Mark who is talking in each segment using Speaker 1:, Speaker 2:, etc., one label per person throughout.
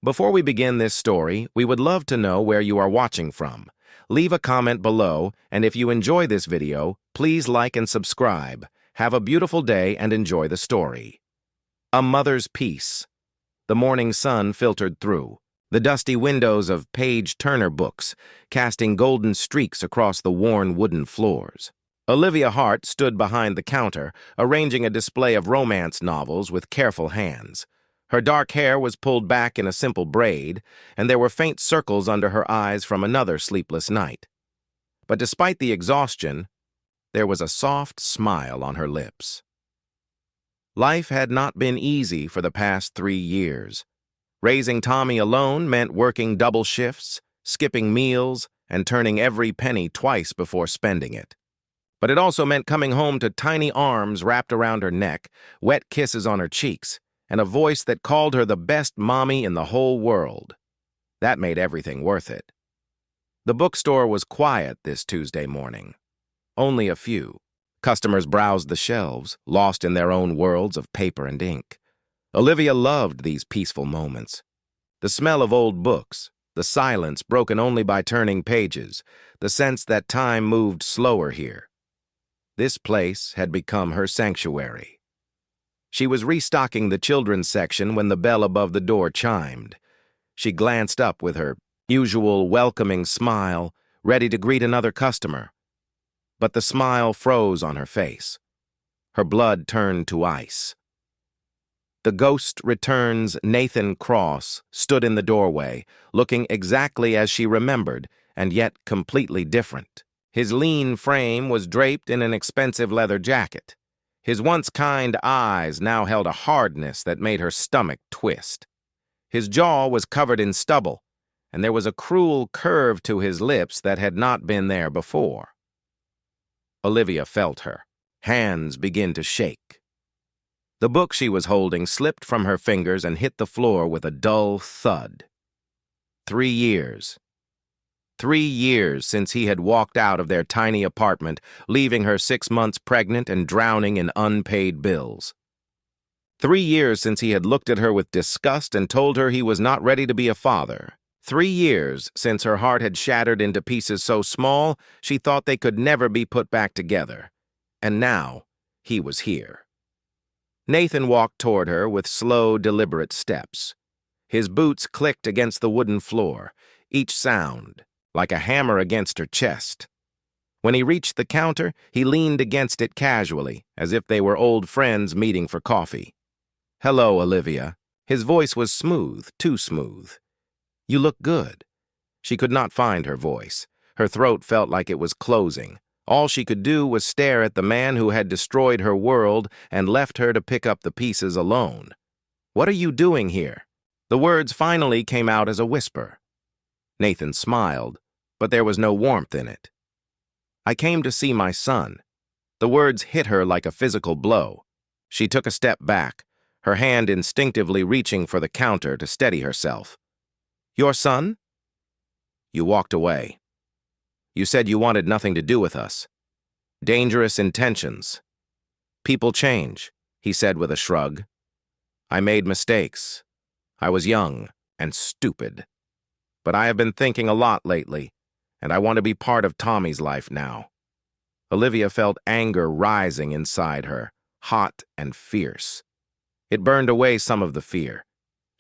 Speaker 1: Before we begin this story, we would love to know where you are watching from. Leave a comment below, and if you enjoy this video, please like and subscribe. Have a beautiful day and enjoy the story. A Mother's Peace. The morning sun filtered through, the dusty windows of page-turner books, casting golden streaks across the worn wooden floors. Olivia Hart stood behind the counter, arranging a display of romance novels with careful hands. Her dark hair was pulled back in a simple braid, and there were faint circles under her eyes from another sleepless night. But despite the exhaustion, there was a soft smile on her lips. Life had not been easy for the past 3 years. Raising Tommy alone meant working double shifts, skipping meals, and turning every penny twice before spending it. But it also meant coming home to tiny arms wrapped around her neck, wet kisses on her cheeks, and a voice that called her the best mommy in the whole world. That made everything worth it. The bookstore was quiet this Tuesday morning. Only a few. Customers browsed the shelves, lost in their own worlds of paper and ink. Olivia loved these peaceful moments. The smell of old books, the silence broken only by turning pages, the sense that time moved slower here. This place had become her sanctuary. She was restocking the children's section when the bell above the door chimed. She glanced up with her usual welcoming smile, ready to greet another customer. But the smile froze on her face. Her blood turned to ice. The Ghost Returns Nathan Cross stood in the doorway, looking exactly as she remembered, and yet completely different. His lean frame was draped in an expensive leather jacket. His once kind eyes now held a hardness that made her stomach twist. His jaw was covered in stubble, and there was a cruel curve to his lips that had not been there before. Olivia felt her. Hands began to shake. The book she was holding slipped from her fingers and hit the floor with a dull thud. 3 years. 3 years since he had walked out of their tiny apartment, leaving her 6 months pregnant and drowning in unpaid bills. 3 years since he had looked at her with disgust and told her he was not ready to be a father. 3 years since her heart had shattered into pieces so small she thought they could never be put back together. And now he was here. Nathan walked toward her with slow, deliberate steps. His boots clicked against the wooden floor, each sound like a hammer against her chest. When he reached the counter, he leaned against it casually, as if they were old friends meeting for coffee. "Hello, Olivia." His voice was smooth, too smooth. "You look good." She could not find her voice. Her throat felt like it was closing. All she could do was stare at the man who had destroyed her world and left her to pick up the pieces alone. "What are you doing here?" The words finally came out as a whisper. Nathan smiled, but there was no warmth in it. "I came to see my son." The words hit her like a physical blow. She took a step back, her hand instinctively reaching for the counter to steady herself. "Your son?" "You walked away. You said you wanted nothing to do with us. Dangerous intentions." "People change," he said with a shrug. "I made mistakes. I was young and stupid. But I have been thinking a lot lately, and I want to be part of Tommy's life now." Olivia felt anger rising inside her, hot and fierce. It burned away some of the fear.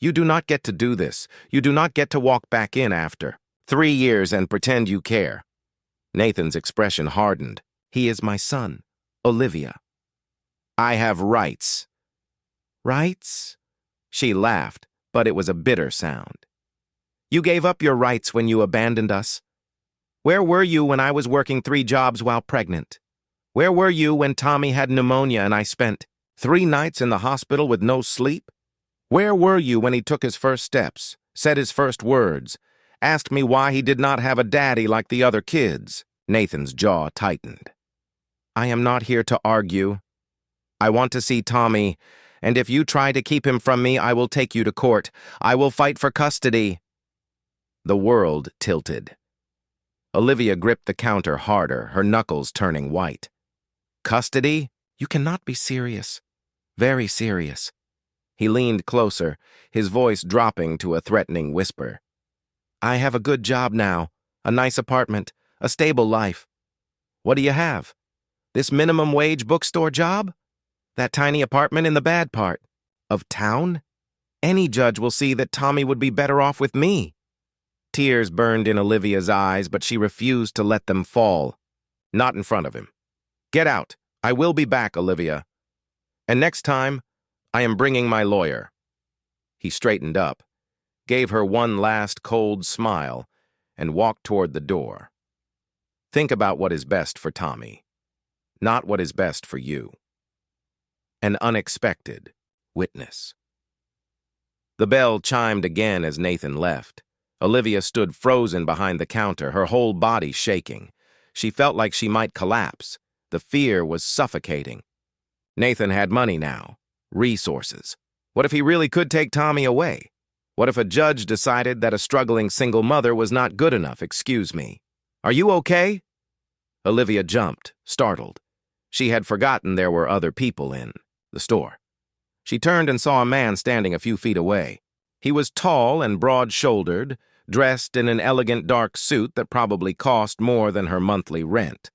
Speaker 1: "You do not get to do this. You do not get to walk back in after 3 years and pretend you care." Nathan's expression hardened. "He is my son, Olivia. I have rights." "Rights?" She laughed, but it was a bitter sound. "You gave up your rights when you abandoned us. Where were you when I was working 3 jobs while pregnant? Where were you when Tommy had pneumonia and I spent 3 nights in the hospital with no sleep? Where were you when he took his first steps, said his first words, asked me why he did not have a daddy like the other kids?" Nathan's jaw tightened. "I am not here to argue. I want to see Tommy, and if you try to keep him from me, I will take you to court. I will fight for custody." The world tilted. Olivia gripped the counter harder, her knuckles turning white. "Custody? You cannot be serious. Very serious. He leaned closer, his voice dropping to a threatening whisper. I have a good job now, a nice apartment, a stable life. What do you have? This minimum wage bookstore job? That tiny apartment in the bad part of town? Any judge will see that Tommy would be better off with me. Tears burned in Olivia's eyes, but she refused to let them fall. Not in front of him. Get out. I will be back, Olivia. And next time, I am bringing my lawyer. He straightened up, gave her one last cold smile, and walked toward the door. Think about what is best for Tommy, not what is best for you. An unexpected witness. The bell chimed again as Nathan left. Olivia stood frozen behind the counter, her whole body shaking. She felt like she might collapse. The fear was suffocating. Nathan had money now, resources. What if he really could take Tommy away? What if a judge decided that a struggling single mother was not good enough? Excuse me. Are you okay? Olivia jumped, startled. She had forgotten there were other people in the store. She turned and saw a man standing a few feet away. He was tall and broad-shouldered, dressed in an elegant dark suit that probably cost more than her monthly rent.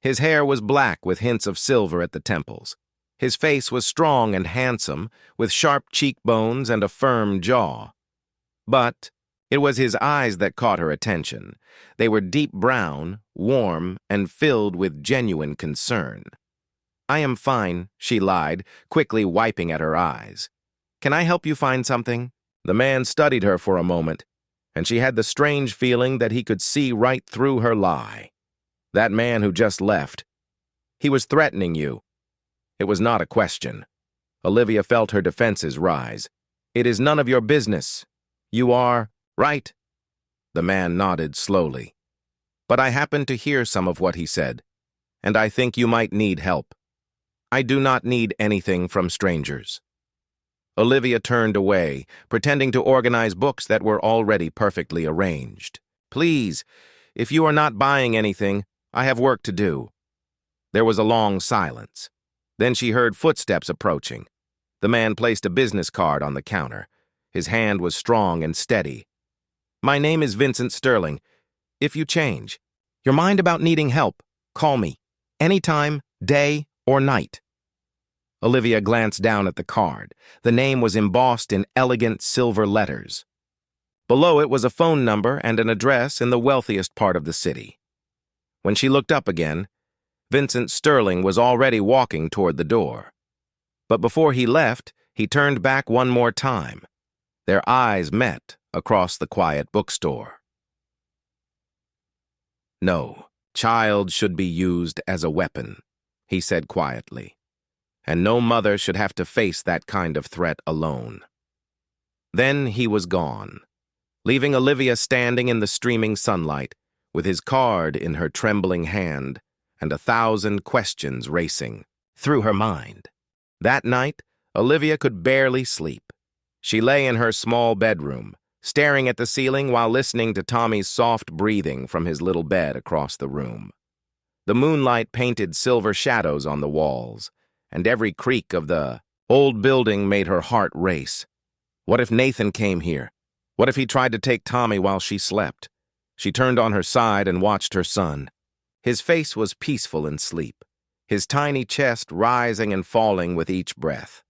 Speaker 1: His hair was black with hints of silver at the temples. His face was strong and handsome, with sharp cheekbones and a firm jaw. But it was his eyes that caught her attention. They were deep brown, warm, and filled with genuine concern. I am fine, she lied, quickly wiping at her eyes. Can I help you find something? The man studied her for a moment, and she had the strange feeling that he could see right through her lie. That man who just left. He was threatening you. It was not a question. Olivia felt her defenses rise. It is none of your business. You are, right? The man nodded slowly. But I happened to hear some of what he said, and I think you might need help. I do not need anything from strangers. Olivia turned away, pretending to organize books that were already perfectly arranged. Please, if you are not buying anything, I have work to do. There was a long silence. Then she heard footsteps approaching. The man placed a business card on the counter. His hand was strong and steady. My name is Vincent Sterling. If you change your mind about needing help, call me. Anytime, day or night. Olivia glanced down at the card. The name was embossed in elegant silver letters. Below it was a phone number and an address in the wealthiest part of the city. When she looked up again, Vincent Sterling was already walking toward the door. But before he left, he turned back one more time. Their eyes met across the quiet bookstore. No, child should be used as a weapon, he said quietly. And no mother should have to face that kind of threat alone. Then he was gone, leaving Olivia standing in the streaming sunlight, with his card in her trembling hand and 1,000 questions racing through her mind. That night, Olivia could barely sleep. She lay in her small bedroom, staring at the ceiling while listening to Tommy's soft breathing from his little bed across the room. The moonlight painted silver shadows on the walls, and every creak of the old building made her heart race. What if Nathan came here? What if he tried to take Tommy while she slept? She turned on her side and watched her son. His face was peaceful in sleep, his tiny chest rising and falling with each breath.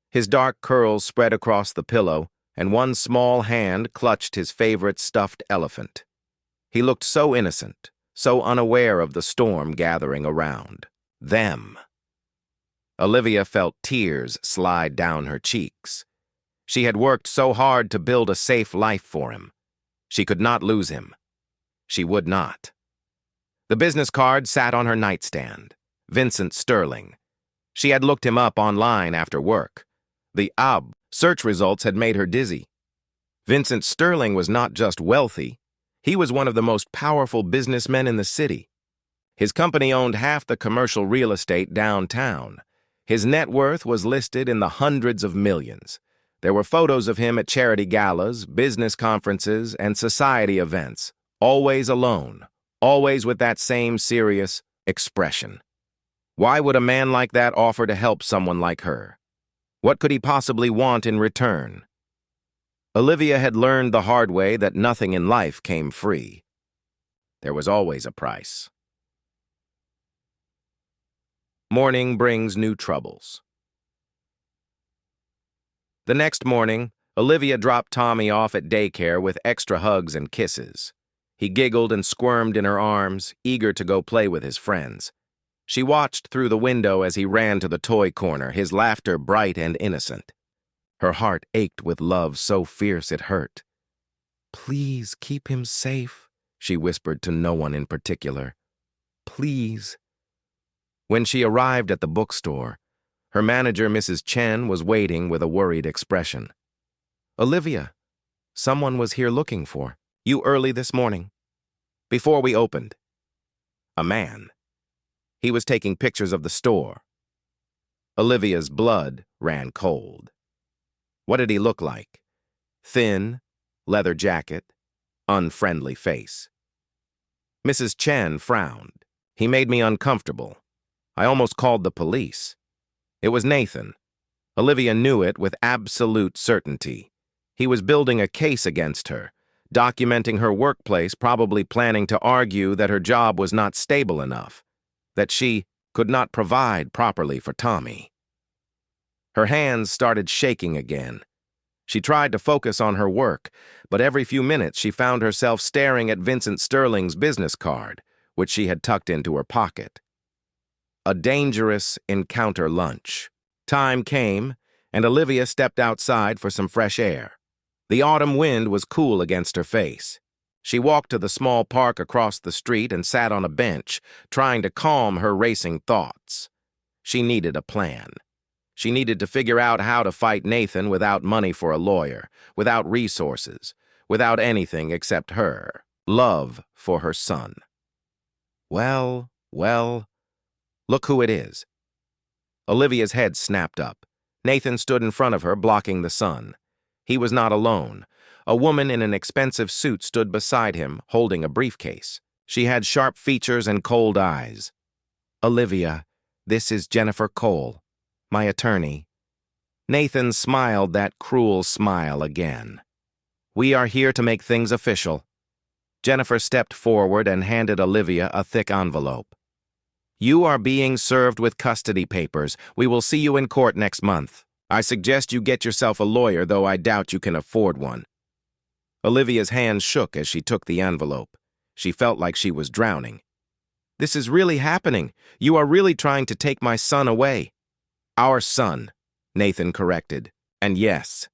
Speaker 1: His dark curls spread across the pillow, and one small hand clutched his favorite stuffed elephant. He looked so innocent, so unaware of the storm gathering around. Them. Olivia felt tears slide down her cheeks. She had worked so hard to build a safe life for him. She could not lose him. She would not. The business card sat on her nightstand. Vincent Sterling. She had looked him up online after work. The search results had made her dizzy. Vincent Sterling was not just wealthy. He was one of the most powerful businessmen in the city. His company owned half the commercial real estate downtown. His net worth was listed in the hundreds of millions. There were photos of him at charity galas, business conferences, and society events, always alone, always with that same serious expression. Why would a man like that offer to help someone like her? What could he possibly want in return? Olivia had learned the hard way that nothing in life came free. There was always a price. Morning brings new troubles. The next morning, Olivia dropped Tommy off at daycare with extra hugs and kisses. He giggled and squirmed in her arms, eager to go play with his friends. She watched through the window as he ran to the toy corner, his laughter bright and innocent. Her heart ached with love so fierce it hurt. "Please keep him safe," she whispered to no one in particular. "Please." When she arrived at the bookstore, her manager, Mrs. Chen, was waiting with a worried expression. "Olivia, someone was here looking for you early this morning, before we opened." A man. He was taking pictures of the store. Olivia's blood ran cold. What did he look like? Thin, leather jacket, unfriendly face. Mrs. Chen frowned. "He made me uncomfortable. I almost called the police." It was Nathan. Olivia knew it with absolute certainty. He was building a case against her, documenting her workplace, probably planning to argue that her job was not stable enough, that she could not provide properly for Tommy. Her hands started shaking again. She tried to focus on her work, but every few minutes she found herself staring at Vincent Sterling's business card, which she had tucked into her pocket. A dangerous encounter lunch. Time came, and Olivia stepped outside for some fresh air. The autumn wind was cool against her face. She walked to the small park across the street and sat on a bench, trying to calm her racing thoughts. She needed a plan. She needed to figure out how to fight Nathan without money for a lawyer, without resources, without anything except her love for her son. Well, look who it is. Olivia's head snapped up. Nathan stood in front of her, blocking the sun. He was not alone. A woman in an expensive suit stood beside him, holding a briefcase. She had sharp features and cold eyes. "Olivia, this is Jennifer Cole, my attorney." Nathan smiled that cruel smile again. "We are here to make things official." Jennifer stepped forward and handed Olivia a thick envelope. "You are being served with custody papers. We will see you in court next month. I suggest you get yourself a lawyer, though I doubt you can afford one." Olivia's hands shook as she took the envelope. She felt like she was drowning. "This is really happening. You are really trying to take my son away." "Our son," Nathan corrected. "And yes,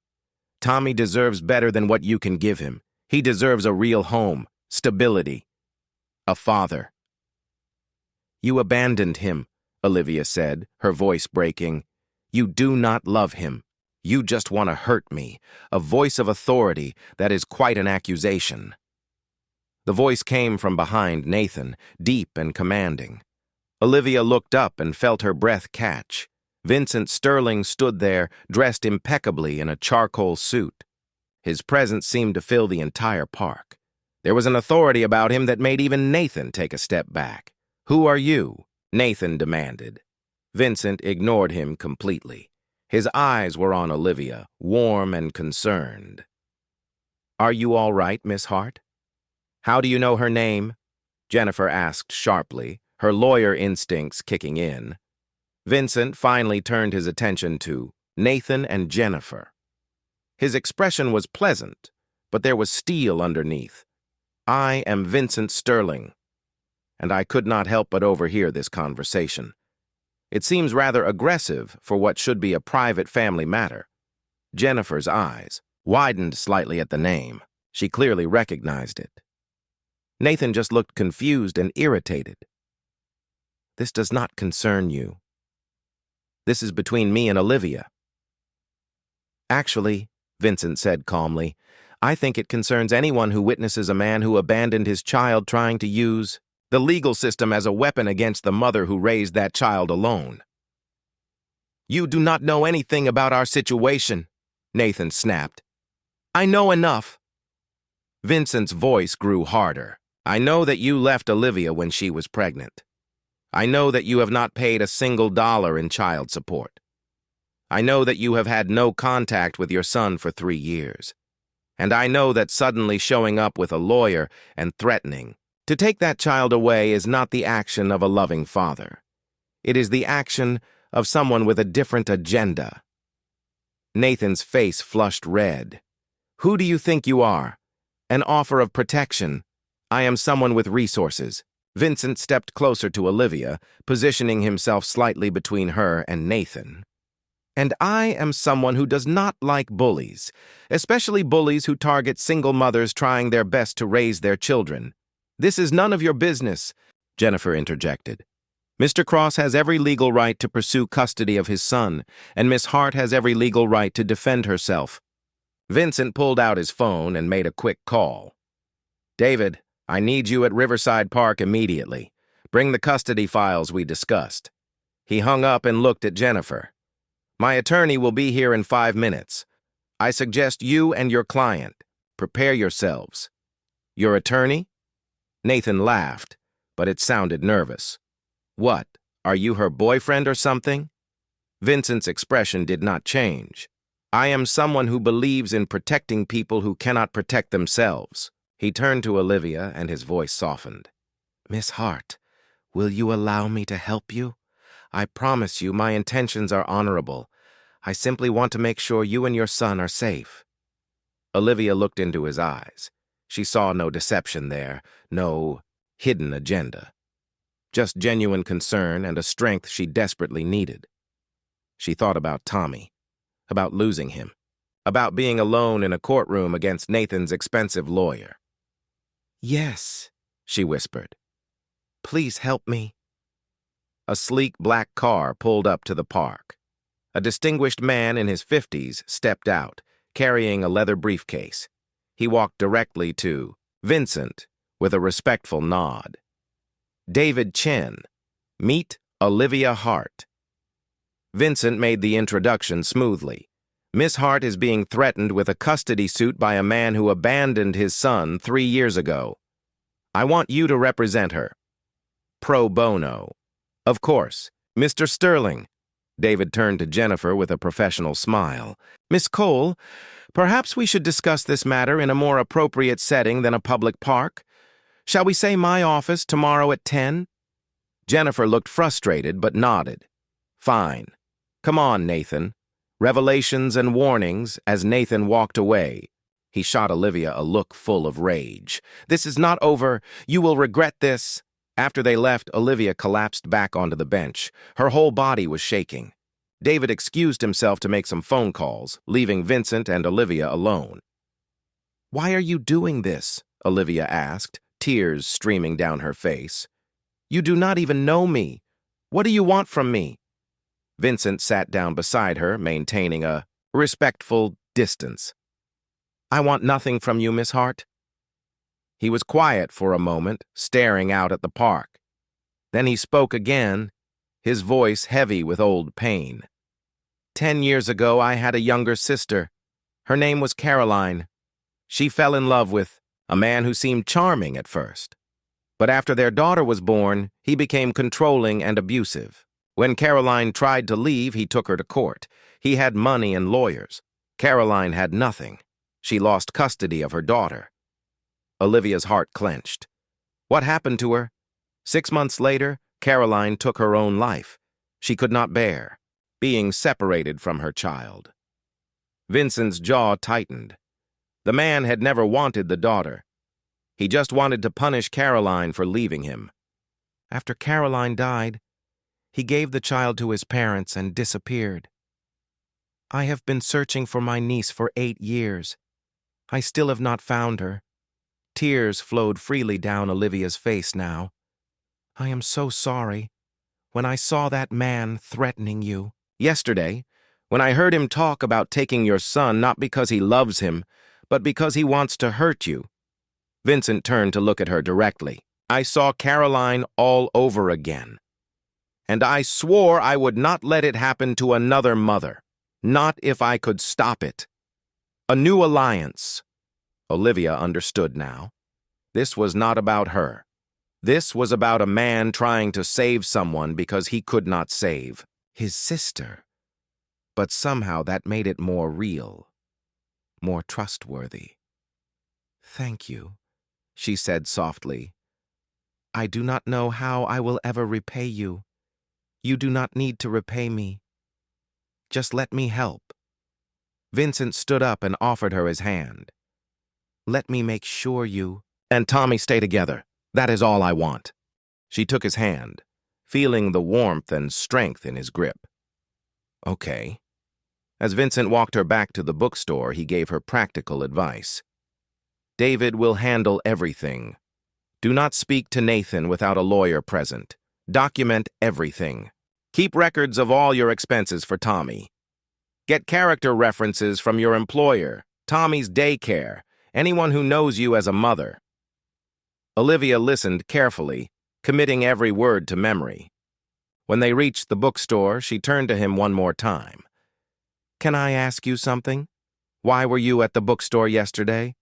Speaker 1: Tommy deserves better than what you can give him. He deserves a real home, stability, a father." "You abandoned him," Olivia said, her voice breaking. "You do not love him. You just want to hurt me. A voice of authority, that is quite an accusation." The voice came from behind Nathan, deep and commanding. Olivia looked up and felt her breath catch. Vincent Sterling stood there, dressed impeccably in a charcoal suit. His presence seemed to fill the entire park. There was an authority about him that made even Nathan take a step back. "Who are you?" Nathan demanded. Vincent ignored him completely. His eyes were on Olivia, warm and concerned. "Are you all right, Miss Hart?" "How do you know her name?" Jennifer asked sharply, her lawyer instincts kicking in. Vincent finally turned his attention to Nathan and Jennifer. His expression was pleasant, but there was steel underneath. "I am Vincent Sterling," and I could not help but overhear this conversation. It seems rather aggressive for what should be a private family matter. Jennifer's eyes widened slightly at the name. She clearly recognized it. Nathan just looked confused and irritated. "This does not concern you. This is between me and Olivia." "Actually," Vincent said calmly, "I think it concerns anyone who witnesses a man who abandoned his child trying to use the legal system as a weapon against the mother who raised that child alone." "You do not know anything about our situation," Nathan snapped. "I know enough." Vincent's voice grew harder. "I know that you left Olivia when she was pregnant. I know that you have not paid a single dollar in child support. I know that you have had no contact with your son for 3 years. And I know that suddenly showing up with a lawyer and threatening to take that child away is not the action of a loving father. It is the action of someone with a different agenda. Nathan's face flushed red. Who do you think you are? An offer of protection. I am someone with resources. Vincent stepped closer to Olivia, positioning himself slightly between her and Nathan. And I am someone who does not like bullies, especially bullies who target single mothers trying their best to raise their children. This is none of your business, Jennifer interjected. Mr. Cross has every legal right to pursue custody of his son, and Miss Hart has every legal right to defend herself. Vincent pulled out his phone and made a quick call. David, I need you at Riverside Park immediately. Bring the custody files we discussed. He hung up and looked at Jennifer. My attorney will be here in 5 minutes. I suggest you and your client prepare yourselves. Your attorney? Nathan laughed, but it sounded nervous. What, are you her boyfriend or something? Vincent's expression did not change. I am someone who believes in protecting people who cannot protect themselves. He turned to Olivia and his voice softened. Miss Hart, will you allow me to help you? I promise you my intentions are honorable. I simply want to make sure you and your son are safe. Olivia looked into his eyes. She saw no deception there, no hidden agenda. Just genuine concern and a strength she desperately needed. She thought about Tommy, about losing him, about being alone in a courtroom against Nathan's expensive lawyer. Yes, she whispered. Please help me. A sleek black car pulled up to the park. A distinguished man in his 50s stepped out, carrying a leather briefcase. He walked directly to Vincent with a respectful nod. David Chen, meet Olivia Hart. Vincent made the introduction smoothly. Miss Hart is being threatened with a custody suit by a man who abandoned his son 3 years ago. I want you to represent her. Pro bono. Of course, Mr. Sterling. David turned to Jennifer with a professional smile. Miss Cole, perhaps we should discuss this matter in a more appropriate setting than a public park. Shall we say my office tomorrow at 10? Jennifer looked frustrated but nodded. Fine. Come on, Nathan. Revelations and warnings as Nathan walked away. He shot Olivia a look full of rage. This is not over. You will regret this. After they left, Olivia collapsed back onto the bench. Her whole body was shaking. David excused himself to make some phone calls, leaving Vincent and Olivia alone. Why are you doing this? Olivia asked, tears streaming down her face. You do not even know me. What do you want from me? Vincent sat down beside her, maintaining a respectful distance. I want nothing from you, Miss Hart. He was quiet for a moment, staring out at the park. Then he spoke again, his voice heavy with old pain. 10 years ago, I had a younger sister. Her name was Caroline. She fell in love with a man who seemed charming at first. But after their daughter was born, he became controlling and abusive. When Caroline tried to leave, he took her to court. He had money and lawyers. Caroline had nothing. She lost custody of her daughter. Olivia's heart clenched. What happened to her? 6 months later, Caroline took her own life. She could not bear being separated from her child. Vincent's jaw tightened. The man had never wanted the daughter. He just wanted to punish Caroline for leaving him. After Caroline died, he gave the child to his parents and disappeared. I have been searching for my niece for 8 years. I still have not found her. Tears flowed freely down Olivia's face now. I am so sorry. When I saw that man threatening you yesterday, when I heard him talk about taking your son not because he loves him, but because he wants to hurt you. Vincent turned to look at her directly. I saw Caroline all over again. And I swore I would not let it happen to another mother. Not if I could stop it. A new alliance. Olivia understood now. This was not about her. This was about a man trying to save someone because he could not save his sister. but somehow that made it more real, more trustworthy. "Thank you," she said softly. "I do not know how I will ever repay you. You do not need to repay me. Just let me help." Vincent stood up and offered her his hand. "Let me make sure you and Tommy stay together. That is all I want." She took his hand, feeling the warmth and strength in his grip. "Okay." As Vincent walked her back to the bookstore, he gave her practical advice. "David will handle everything. Do not speak to Nathan without a lawyer present. Document everything. Keep records of all your expenses for Tommy. Get character references from your employer, Tommy's daycare, anyone who knows you as a mother." Olivia listened carefully, committing every word to memory. When they reached the bookstore, she turned to him one more time. "Can I ask you something? Why were you at the bookstore yesterday?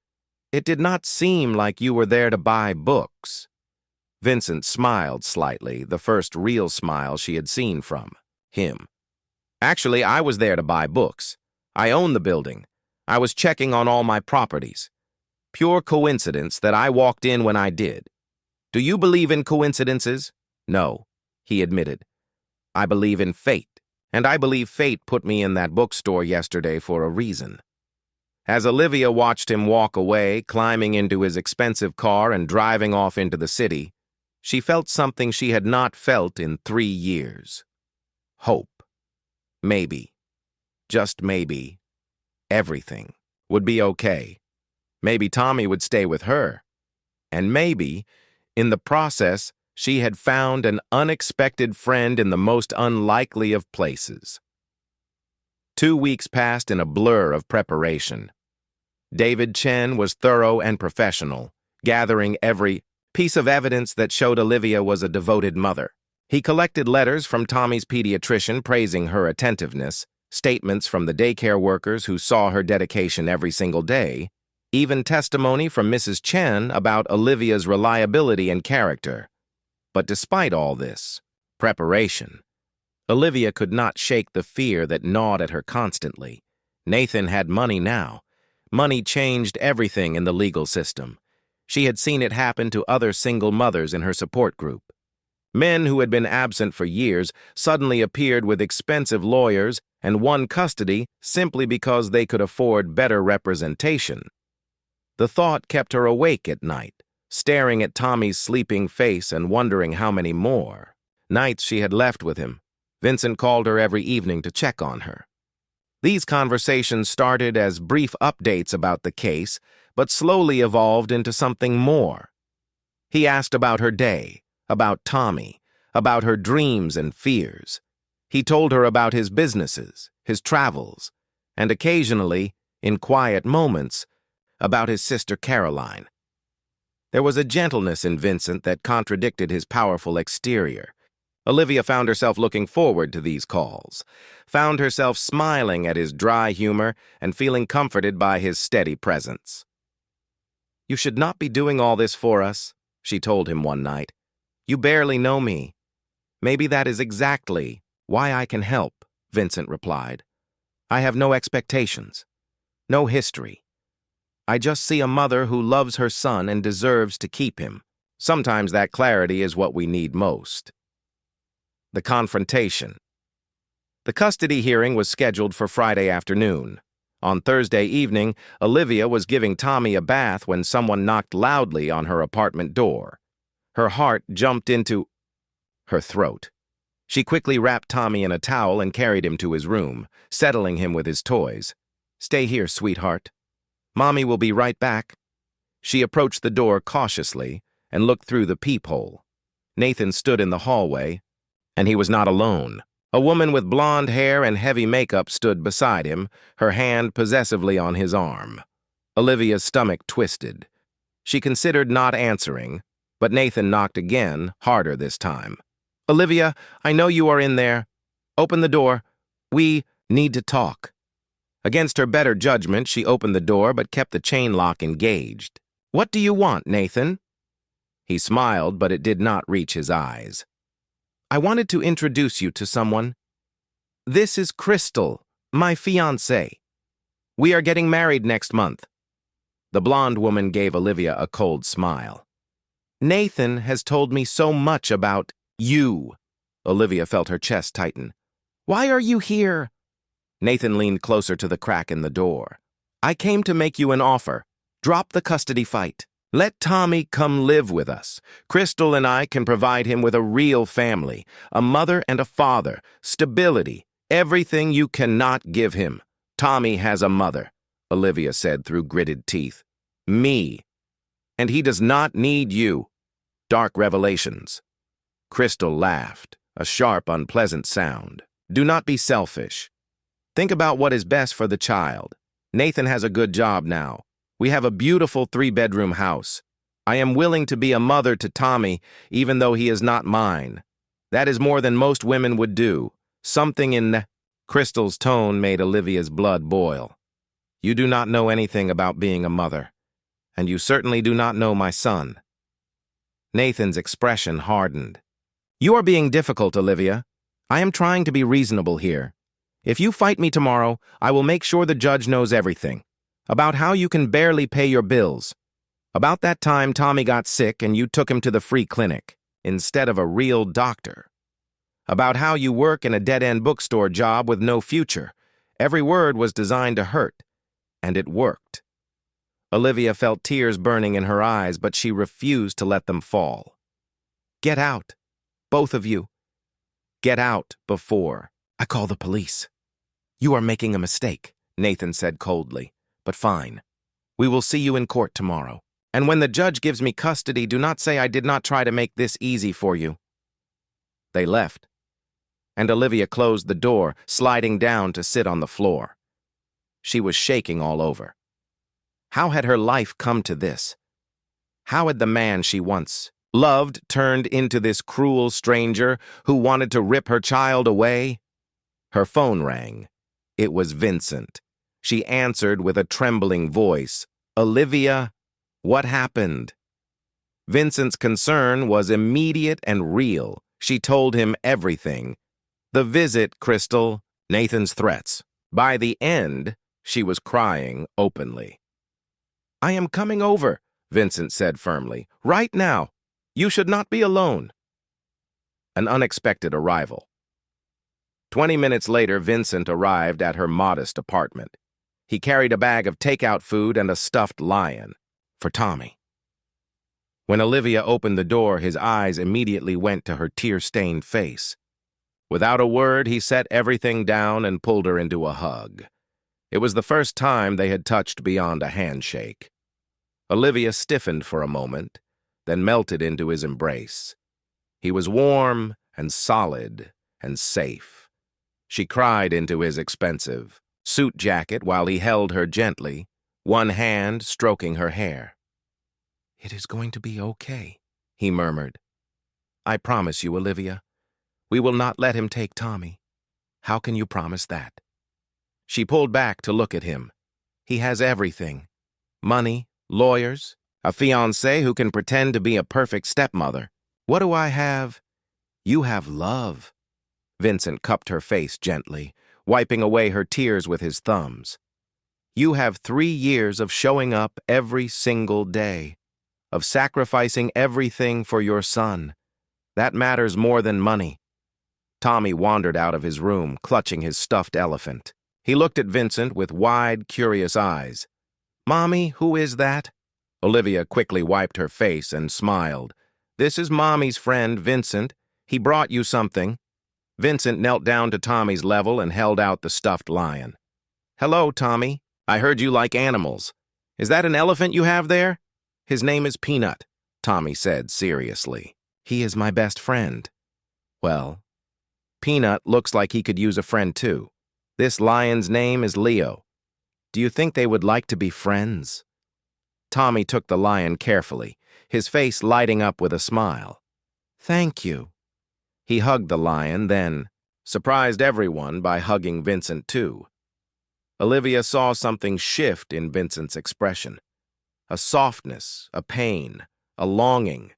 Speaker 1: It did not seem like you were there to buy books." Vincent smiled slightly, the first real smile she had seen from him. "Actually, I was there to buy books. I own the building. I was checking on all my properties. Pure coincidence that I walked in when I did. Do you believe in coincidences?" "No," he admitted. "I believe in fate, and I believe fate put me in that bookstore yesterday for a reason." As Olivia watched him walk away, climbing into his expensive car and driving off into the city, she felt something she had not felt in 3 years. Hope. Maybe, just maybe, everything would be okay. Maybe Tommy would stay with her. And maybe, in the process, she had found an unexpected friend in the most unlikely of places. 2 weeks passed in a blur of preparation. David Chen was thorough and professional, gathering every piece of evidence that showed Olivia was a devoted mother. He collected letters from Tommy's pediatrician praising her attentiveness, statements from the daycare workers who saw her dedication every single day, even testimony from Mrs. Chen about Olivia's reliability and character. But despite all this preparation, Olivia could not shake the fear that gnawed at her constantly. Nathan had money now. Money changed everything in the legal system. She had seen it happen to other single mothers in her support group. Men who had been absent for years suddenly appeared with expensive lawyers and won custody simply because they could afford better representation. The thought kept her awake at night, staring at Tommy's sleeping face and wondering how many more nights she had left with him. Vincent called her every evening to check on her. These conversations started as brief updates about the case, but slowly evolved into something more. He asked about her day, about Tommy, about her dreams and fears. He told her about his businesses, his travels, and occasionally, in quiet moments, about his sister Caroline. There was a gentleness in Vincent that contradicted his powerful exterior. Olivia found herself looking forward to these calls, found herself smiling at his dry humor and feeling comforted by his steady presence. "You should not be doing all this for us," she told him one night. "You barely know me." "Maybe that is exactly why I can help," Vincent replied. "I have no expectations, no history. I just see a mother who loves her son and deserves to keep him. Sometimes that clarity is what we need most." The confrontation. The custody hearing was scheduled for Friday afternoon. On Thursday evening, Olivia was giving Tommy a bath when someone knocked loudly on her apartment door. Her heart jumped into her throat. She quickly wrapped Tommy in a towel and carried him to his room, settling him with his toys. "Stay here, sweetheart. Mommy will be right back." She approached the door cautiously and looked through the peephole. Nathan stood in the hallway, and he was not alone. A woman with blonde hair and heavy makeup stood beside him, her hand possessively on his arm. Olivia's stomach twisted. She considered not answering, but Nathan knocked again, harder this time. "Olivia, I know you are in there. Open the door. We need to talk." Against her better judgment, she opened the door but kept the chain lock engaged. "What do you want, Nathan?" He smiled, but it did not reach his eyes. "I wanted to introduce you to someone. This is Crystal," My fiancé. We are getting married next month. The blonde woman gave Olivia a cold smile. Nathan has told me so much about you. Olivia felt her chest tighten. Why are you here? Nathan leaned closer to the crack in the door. I came to make you an offer. Drop the custody fight. Let Tommy come live with us. Crystal and I can provide him with a real family, a mother and a father, stability, everything you cannot give him. Tommy has a mother, Olivia said through gritted teeth. Me. And he does not need you. Dark revelations. Crystal laughed, a sharp, unpleasant sound. Do not be selfish. Think about what is best for the child. Nathan has a good job now. We have a beautiful 3-bedroom house. I am willing to be a mother to Tommy, even though he is not mine. That is more than most women would do. Something in Crystal's tone made Olivia's blood boil. You do not know anything about being a mother, and you certainly do not know my son. Nathan's expression hardened. You are being difficult, Olivia. I am trying to be reasonable here. If you fight me tomorrow, I will make sure the judge knows everything. About how you can barely pay your bills. About that time Tommy got sick and you took him to the free clinic, instead of a real doctor. About how you work in a dead-end bookstore job with no future. Every word was designed to hurt, and it worked. Olivia felt tears burning in her eyes, but she refused to let them fall. Get out, both of you. Get out before I call the police. You are making a mistake, Nathan said coldly. But fine. We will see you in court tomorrow. And when the judge gives me custody, do not say I did not try to make this easy for you. They left, and Olivia closed the door, sliding down to sit on the floor. She was shaking all over. How had her life come to this? How had the man she once loved turned into this cruel stranger who wanted to rip her child away? Her phone rang. It was Vincent. She answered with a trembling voice. Olivia, what happened? Vincent's concern was immediate and real. She told him everything. The visit, Crystal, Nathan's threats. By the end, she was crying openly. I am coming over, Vincent said firmly. Right now. You should not be alone. An unexpected arrival. 20 minutes later, Vincent arrived at her modest apartment. He carried a bag of takeout food and a stuffed lion for Tommy. When Olivia opened the door, his eyes immediately went to her tear-stained face. Without a word, he set everything down and pulled her into a hug. It was the first time they had touched beyond a handshake. Olivia stiffened for a moment, then melted into his embrace. He was warm and solid and safe. She cried into his expensive suit jacket while he held her gently, one hand stroking her hair. It is going to be okay, he murmured. I promise you, Olivia. We will not let him take Tommy. How can you promise that? She pulled back to look at him. He has everything. Money, lawyers, a fiancé who can pretend to be a perfect stepmother. What do I have? You have love. Vincent cupped her face gently, wiping away her tears with his thumbs. You have 3 years of showing up every single day, of sacrificing everything for your son. That matters more than money. Tommy wandered out of his room, clutching his stuffed elephant. He looked at Vincent with wide, curious eyes. Mommy, who is that? Olivia quickly wiped her face and smiled. This is Mommy's friend, Vincent. He brought you something. Vincent knelt down to Tommy's level and held out the stuffed lion. Hello, Tommy. I heard you like animals. Is that an elephant you have there? His name is Peanut, Tommy said seriously. He is my best friend. Well, Peanut looks like he could use a friend too. This lion's name is Leo. Do you think they would like to be friends? Tommy took the lion carefully, his face lighting up with a smile. Thank you. He hugged the lion, then surprised everyone by hugging Vincent too. Olivia saw something shift in Vincent's expression. A softness, a pain, a longing.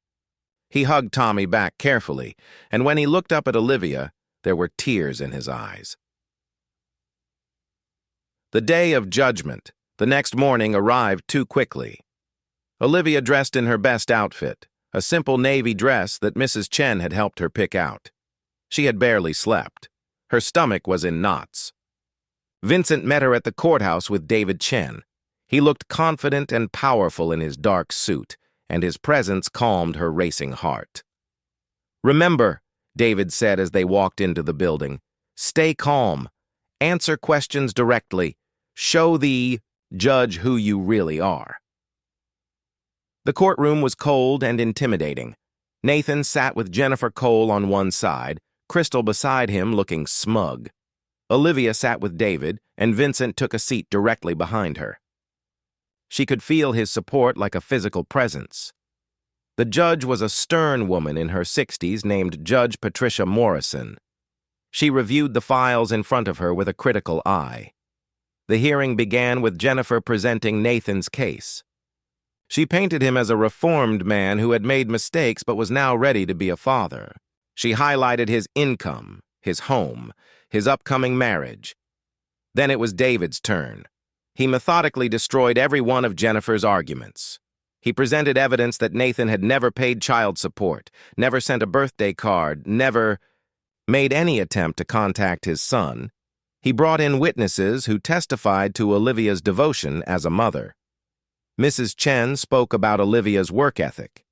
Speaker 1: He hugged Tommy back carefully, and when he looked up at Olivia, there were tears in his eyes. The day of judgment, the next morning, arrived too quickly. Olivia dressed in her best outfit, a simple navy dress that Mrs. Chen had helped her pick out. She had barely slept. Her stomach was in knots. Vincent met her at the courthouse with David Chen. He looked confident and powerful in his dark suit, and his presence calmed her racing heart. "Remember," David said as they walked into the building, "stay calm. Answer questions directly. Show the judge who you really are." The courtroom was cold and intimidating. Nathan sat with Jennifer Cole on one side, Crystal beside him looking smug. Olivia sat with David, and Vincent took a seat directly behind her. She could feel his support like a physical presence. The judge was a stern woman in her 60s named Judge Patricia Morrison. She reviewed the files in front of her with a critical eye. The hearing began with Jennifer presenting Nathan's case. She painted him as a reformed man who had made mistakes but was now ready to be a father. She highlighted his income, his home, his upcoming marriage. Then it was David's turn. He methodically destroyed every one of Jennifer's arguments. He presented evidence that Nathan had never paid child support, never sent a birthday card, never made any attempt to contact his son. He brought in witnesses who testified to Olivia's devotion as a mother. Mrs. Chen spoke about Olivia's work ethic.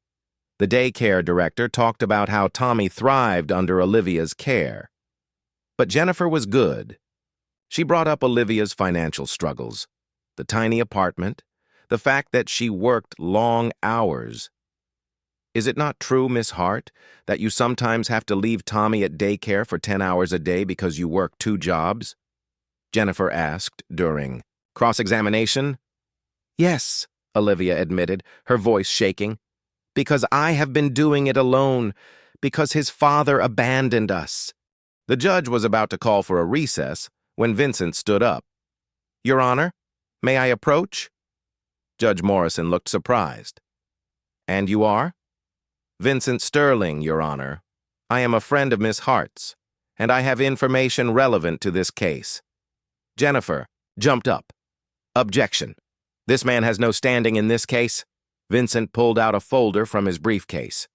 Speaker 1: The daycare director talked about how Tommy thrived under Olivia's care. But Jennifer was good. She brought up Olivia's financial struggles, the tiny apartment, the fact that she worked long hours. "Is it not true, Miss Hart, that you sometimes have to leave Tommy at daycare for 10 hours a day because you work 2 jobs? Jennifer asked during cross-examination. "Yes," Olivia admitted, her voice shaking. "Because I have been doing it alone, because his father abandoned us." The judge was about to call for a recess when Vincent stood up. "Your Honor, may I approach?" Judge Morrison looked surprised. "And you are?" "Vincent Sterling, Your Honor. I am a friend of Miss Hart's, and I have information relevant to this case." Jennifer jumped up. "Objection. This man has no standing in this case." Vincent pulled out a folder from his briefcase.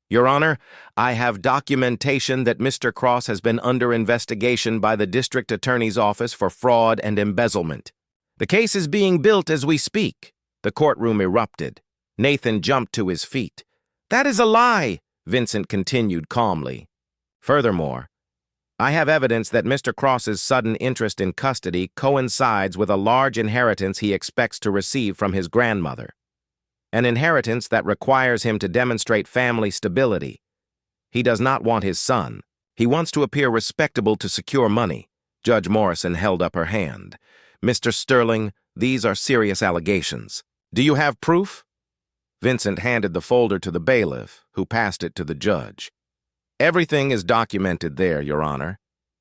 Speaker 1: "Your Honor, I have documentation that Mr. Cross has been under investigation by the District Attorney's Office for fraud and embezzlement. The case is being built as we speak." The courtroom erupted. Nathan jumped to his feet. "That is a lie," Vincent continued calmly. "Furthermore, I have evidence that Mr. Cross's sudden interest in custody coincides with a large inheritance he expects to receive from his grandmother. An inheritance that requires him to demonstrate family stability. He does not want his son. He wants to appear respectable to secure money." Judge Morrison held up her hand. "Mr. Sterling, these are serious allegations. Do you have proof?" Vincent handed the folder to the bailiff, who passed it to the judge. "Everything is documented there, Your Honor.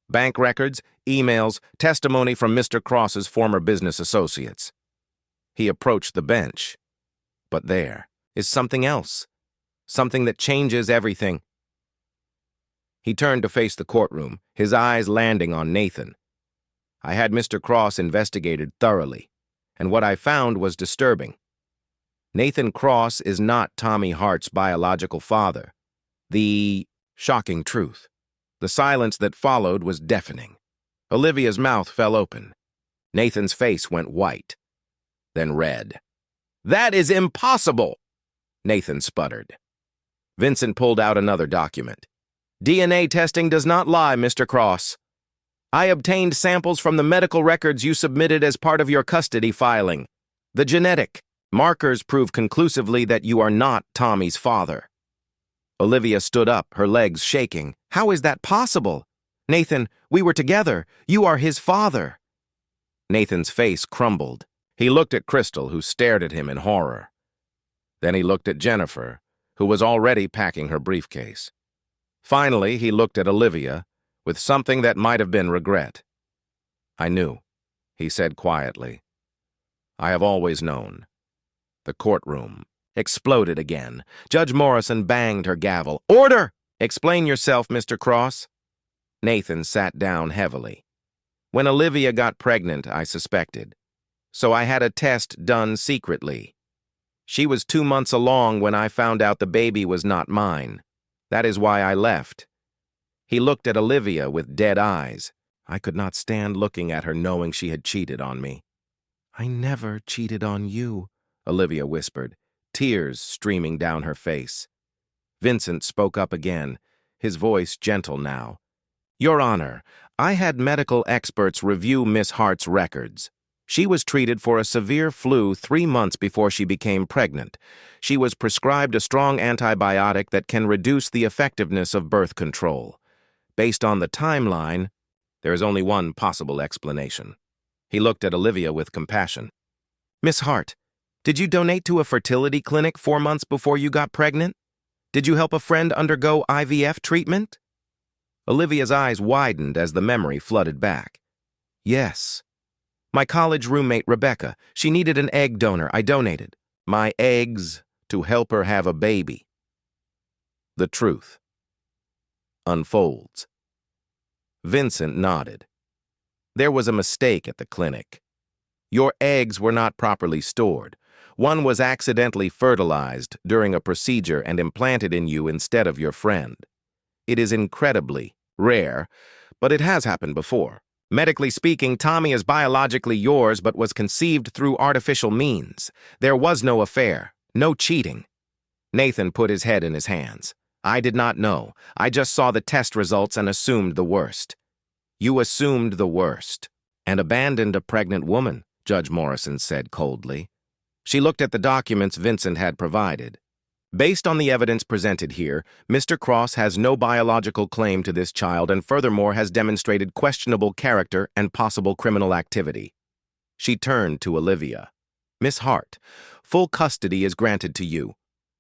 Speaker 1: Bank records, emails, testimony from Mr. Cross's former business associates." He approached the bench. "But there is something else, something that changes everything." He turned to face the courtroom, his eyes landing on Nathan. "I had Mr. Cross investigated thoroughly, and what I found was disturbing. Nathan Cross is not Tommy Hart's biological father. The shocking truth. The silence that followed was deafening. Olivia's mouth fell open. Nathan's face went white, then red. "That is impossible!" Nathan sputtered. Vincent pulled out another document. "DNA testing does not lie, Mr. Cross. I obtained samples from the medical records you submitted as part of your custody filing. The genetic markers prove conclusively that you are not Tommy's father." Olivia stood up, her legs shaking. "How is that possible? Nathan, we were together. You are his father." Nathan's face crumbled. He looked at Crystal, who stared at him in horror. Then he looked at Jennifer, who was already packing her briefcase. Finally, he looked at Olivia, with something that might have been regret. "I knew," he said quietly. "I have always known." The courtroom exploded again. Judge Morrison banged her gavel. "Order! Explain yourself, Mr. Cross." Nathan sat down heavily. When Olivia got pregnant, I suspected. So I had a test done secretly. She was 2 months along when I found out the baby was not mine. That is why I left. He looked at Olivia with dead eyes. I could not stand looking at her knowing she had cheated on me. I never cheated on you, Olivia whispered, tears streaming down her face. Vincent spoke up again, his voice gentle now. Your Honor, I had medical experts review Miss Hart's records. She was treated for a severe flu 3 months before she became pregnant. She was prescribed a strong antibiotic that can reduce the effectiveness of birth control. Based on the timeline, there is only one possible explanation. He looked at Olivia with compassion. Miss Hart, did you donate to a fertility clinic 4 months before you got pregnant? Did you help a friend undergo IVF treatment? Olivia's eyes widened as the memory flooded back. Yes. My college roommate, Rebecca, she needed an egg donor. I donated my eggs to help her have a baby. The truth unfolds. Vincent nodded. There was a mistake at the clinic. Your eggs were not properly stored. One was accidentally fertilized during a procedure and implanted in you instead of your friend. It is incredibly rare, but it has happened before. Medically speaking, Tommy is biologically yours but was conceived through artificial means. There was no affair, no cheating. Nathan put his head in his hands. I did not know. I just saw the test results and assumed the worst. You assumed the worst and abandoned a pregnant woman, Judge Morrison said coldly. She looked at the documents Vincent had provided. Based on the evidence presented here, Mr. Cross has no biological claim to this child and furthermore has demonstrated questionable character and possible criminal activity. She turned to Olivia. Miss Hart, full custody is granted to you.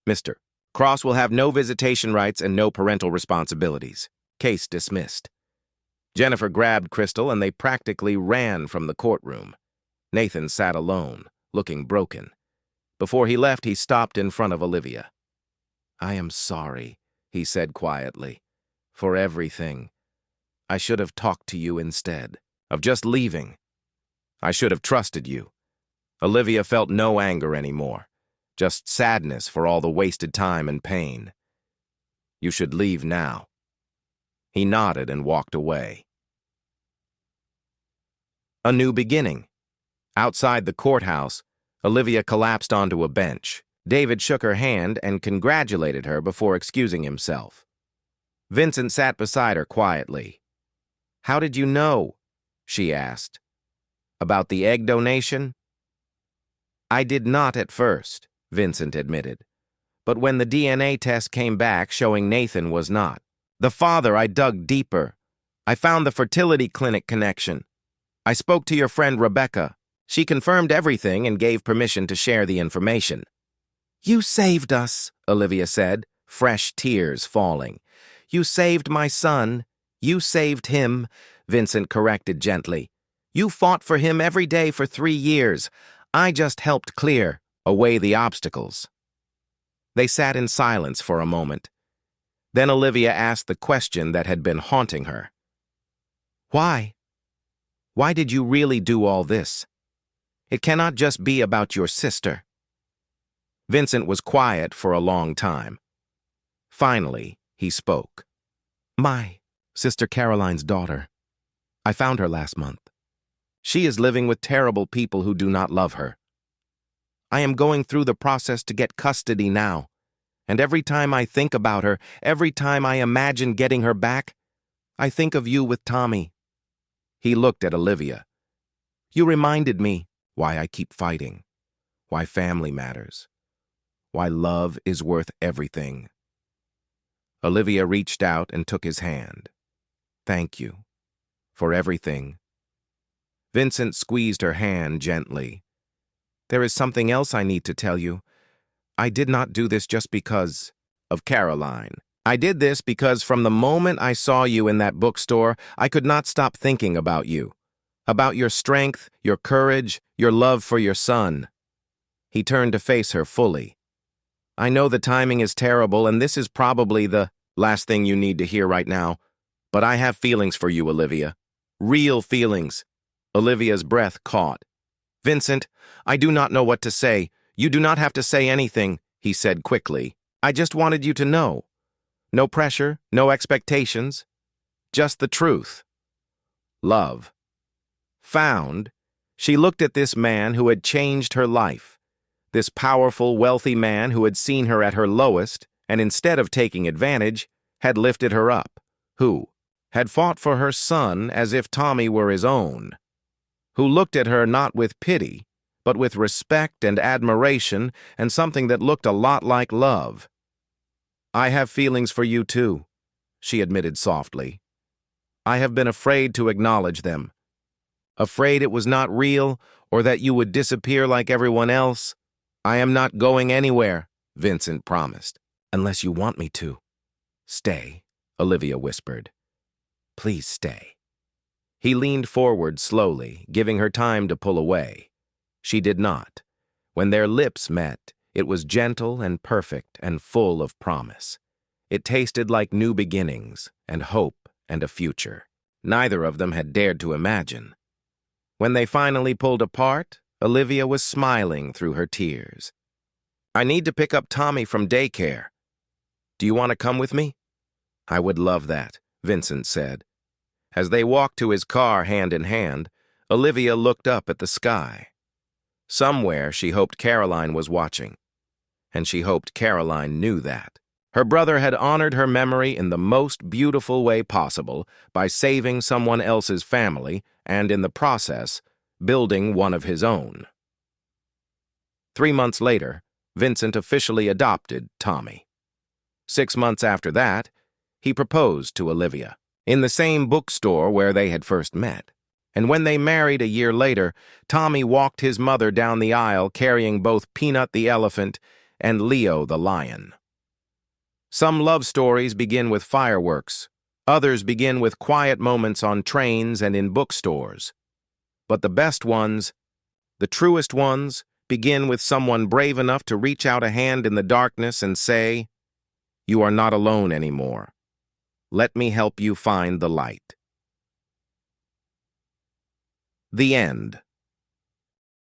Speaker 1: Mr. Cross will have no visitation rights and no parental responsibilities. Case dismissed. Jennifer grabbed Crystal and they practically ran from the courtroom. Nathan sat alone, looking broken. Before he left, he stopped in front of Olivia. I am sorry, he said quietly, for everything. I should have talked to you instead of just leaving. I should have trusted you. Olivia felt no anger anymore, just sadness for all the wasted time and pain. You should leave now. He nodded and walked away. A new beginning. Outside the courthouse, Olivia collapsed onto a bench. David shook her hand and congratulated her before excusing himself. Vincent sat beside her quietly. How did you know? She asked. About the egg donation? I did not at first, Vincent admitted. But when the DNA test came back showing Nathan was not the father, I dug deeper. I found the fertility clinic connection. I spoke to your friend Rebecca. She confirmed everything and gave permission to share the information. You saved us, Olivia said, fresh tears falling. You saved my son. You saved him, Vincent corrected gently. You fought for him every day for 3 years. I just helped clear away the obstacles. They sat in silence for a moment. Then Olivia asked the question that had been haunting her. Why? Why did you really do all this? It cannot just be about your sister. Vincent was quiet for a long time. Finally, he spoke. My sister Caroline's daughter. I found her last month. She is living with terrible people who do not love her. I am going through the process to get custody now, and every time I think about her, every time I imagine getting her back, I think of you with Tommy. He looked at Olivia. You reminded me why I keep fighting, why family matters, why love is worth everything. Olivia reached out and took his hand. Thank you for everything. Vincent squeezed her hand gently. There is something else I need to tell you. I did not do this just because of Caroline. I did this because from the moment I saw you in that bookstore, I could not stop thinking about you, about your strength, your courage, your love for your son. He turned to face her fully. I know the timing is terrible, and this is probably the last thing you need to hear right now, but I have feelings for you, Olivia. Real feelings. Olivia's breath caught. Vincent, I do not know what to say. You do not have to say anything, he said quickly. I just wanted you to know. No pressure, no expectations. Just the truth. Love. Found. She looked at this man who had changed her life. This powerful, wealthy man who had seen her at her lowest and instead of taking advantage, had lifted her up. Who had fought for her son as if Tommy were his own. Who looked at her not with pity, but with respect and admiration and something that looked a lot like love. I have feelings for you too, she admitted softly. I have been afraid to acknowledge them. Afraid it was not real or that you would disappear like everyone else. I am not going anywhere, Vincent promised. Unless you want me to. Stay, Olivia whispered. Please stay. He leaned forward slowly, giving her time to pull away. She did not. When their lips met, it was gentle and perfect and full of promise. It tasted like new beginnings and hope and a future. Neither of them had dared to imagine. When they finally pulled apart, Olivia was smiling through her tears. I need to pick up Tommy from daycare. Do you want to come with me? I would love that, Vincent said. As they walked to his car hand in hand, Olivia looked up at the sky. Somewhere she hoped Caroline was watching, and she hoped Caroline knew that. Her brother had honored her memory in the most beautiful way possible by saving someone else's family and, in the process, building one of his own. 3 months later, Vincent officially adopted Tommy. 6 months after that, he proposed to Olivia, in the same bookstore where they had first met. And when they married a year later, Tommy walked his mother down the aisle carrying both Peanut the elephant and Leo the lion. Some love stories begin with fireworks. Others begin with quiet moments on trains and in bookstores. But the best ones, the truest ones, begin with someone brave enough to reach out a hand in the darkness and say, "You are not alone anymore. Let me help you find the light." The end.